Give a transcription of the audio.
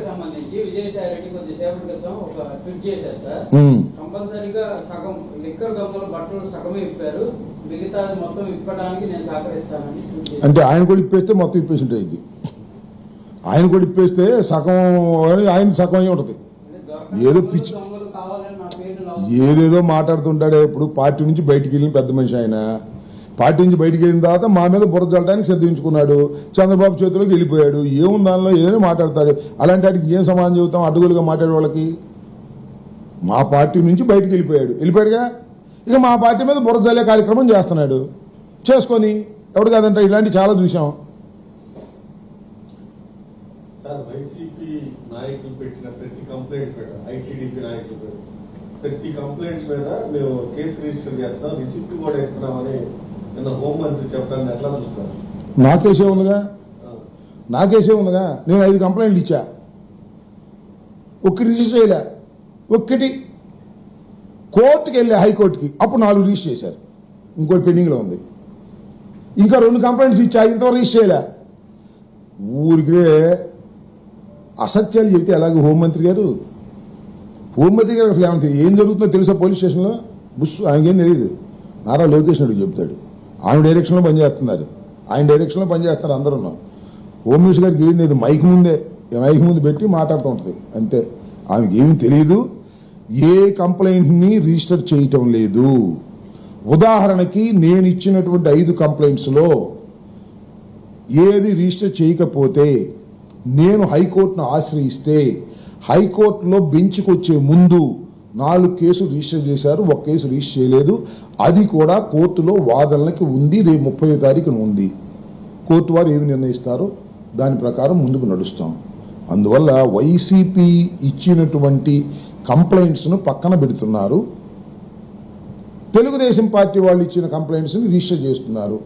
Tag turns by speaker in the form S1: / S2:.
S1: సంబంధించి విజయసాయి రెడ్డి కొద్దిసేపటి క్రితం ఒక ట్వీట్ చేశారు సార్. కంపల్సరీగా సగం లిక్కర్ దొంగలు బట్టలు సగమే ఇప్పారు, మిగతా మొత్తం ఇప్పడానికి నేను సహకరిస్తానని.
S2: అంటే ఆయన కూడా ఇప్పేస్తే మొత్తం ఇప్పేసి ఉంటుంది. ఇది ఆయన కూడా ఇప్పేస్తే సగం ఆయన సగం అయి ఉంటుంది. ఏదో పిచ్చి ఏదేదో మాట్లాడుతుంటాడే. ఇప్పుడు పార్టీ నుంచి బయటికి వెళ్ళిన పెద్ద మనిషి ఆయన. పార్టీ నుంచి బయటికి వెళ్ళిన తర్వాత మా మీద బుర్ర చల్లడానికి సిద్ధించుకున్నాడు. చంద్రబాబు చేతిలోకి వెళ్ళిపోయాడు. ఏముంది దానిలో, ఏదైనా మాట్లాడతాడు. అలాంటి వాటికి ఏం సమాధానం చెబుతాం అడ్డుగులుగా మాట్లాడే వాళ్ళకి? మా పార్టీ నుంచి బయటికి వెళ్ళిపోయాడుగా. ఇక మా పార్టీ మీద బుర్ర చల్లే కార్యక్రమం చేస్తున్నాడు. చేసుకొని ఎవడు కాదంట. ఇలాంటి చాలా చూసాం.
S3: సార్, వైసీపీ నాయకులు పెట్టిన ప్రతి కంప్లైంట్ మీద, ఐటీడీపీ నాయకులు మీద ప్రతి కంప్లైంట్ మీద మేము కేసు రిజిస్టర్ చేస్తాం, రిసిప్ట్ కూడా ఇస్తున్నామని నిన్న హోంమంత్రి చెప్పడాన్ని ఎట్లా చూస్తారు?
S2: నా కేసే ఉందిగా. నేను 5 కంప్లైంట్లు ఇచ్చా, ఒక్కటి రిజిస్టర్ చేయలే. ఒక్కటి కోర్టుకి వెళ్ళా, హైకోర్టుకి, అప్పుడు 4 రిజిస్టర్ చేశారు. ఇంకోటి పెండింగ్లో ఉంది. ఇంకా 2 కంప్లైంట్స్ ఇచ్చా, ఇంతవరకు రిజిస్టర్ చేయలే. ఊరికే అసత్యాలు చెబితే ఎలాగ హోంమంత్రి గారు అసలు ఏమంటే ఏం జరుగుతుందో తెలుసా? పోలీస్ స్టేషన్లో బుస్ ఆయనకేం తెలియదు. నారా లోకేష్ అడుగు చెబుతాడు. ఆయన డైరెక్షన్లో పనిచేస్తున్నారు, అందరూ. హోమ్ మినిస్టర్ గారికి ఏం లేదు, మైక్ ముందు పెట్టి మాట్లాడుతూ ఉంటుంది అంతే. ఆమెకి ఏమీ తెలియదు. ఏ కంప్లైంట్ని రిజిస్టర్ చేయటం లేదు. ఉదాహరణకి నేను ఇచ్చినటువంటి 5 కంప్లైంట్స్లో ఏది రిజిస్టర్ చేయకపోతే నేను హైకోర్టును ఆశ్రయిస్తే హైకోర్టులో బెంచ్కి వచ్చే ముందు 4 కేసులు రిజిస్టర్ చేశారు, 1 కేసు రిజిస్టర్ చేయలేదు. అది కూడా కోర్టులో వాదనలకి ఉంది. రేపు 30వ తారీఖున ఉంది. కోర్టు వారు ఏమి నిర్ణయిస్తారో దాని ప్రకారం ముందుకు నడుస్తాం. అందువల్ల వైసీపీ ఇచ్చినటువంటి కంప్లైంట్స్ను పక్కన పెడుతున్నారు. తెలుగుదేశం పార్టీ వాళ్ళు ఇచ్చిన కంప్లైంట్స్ని రిజిస్టర్ చేస్తున్నారు.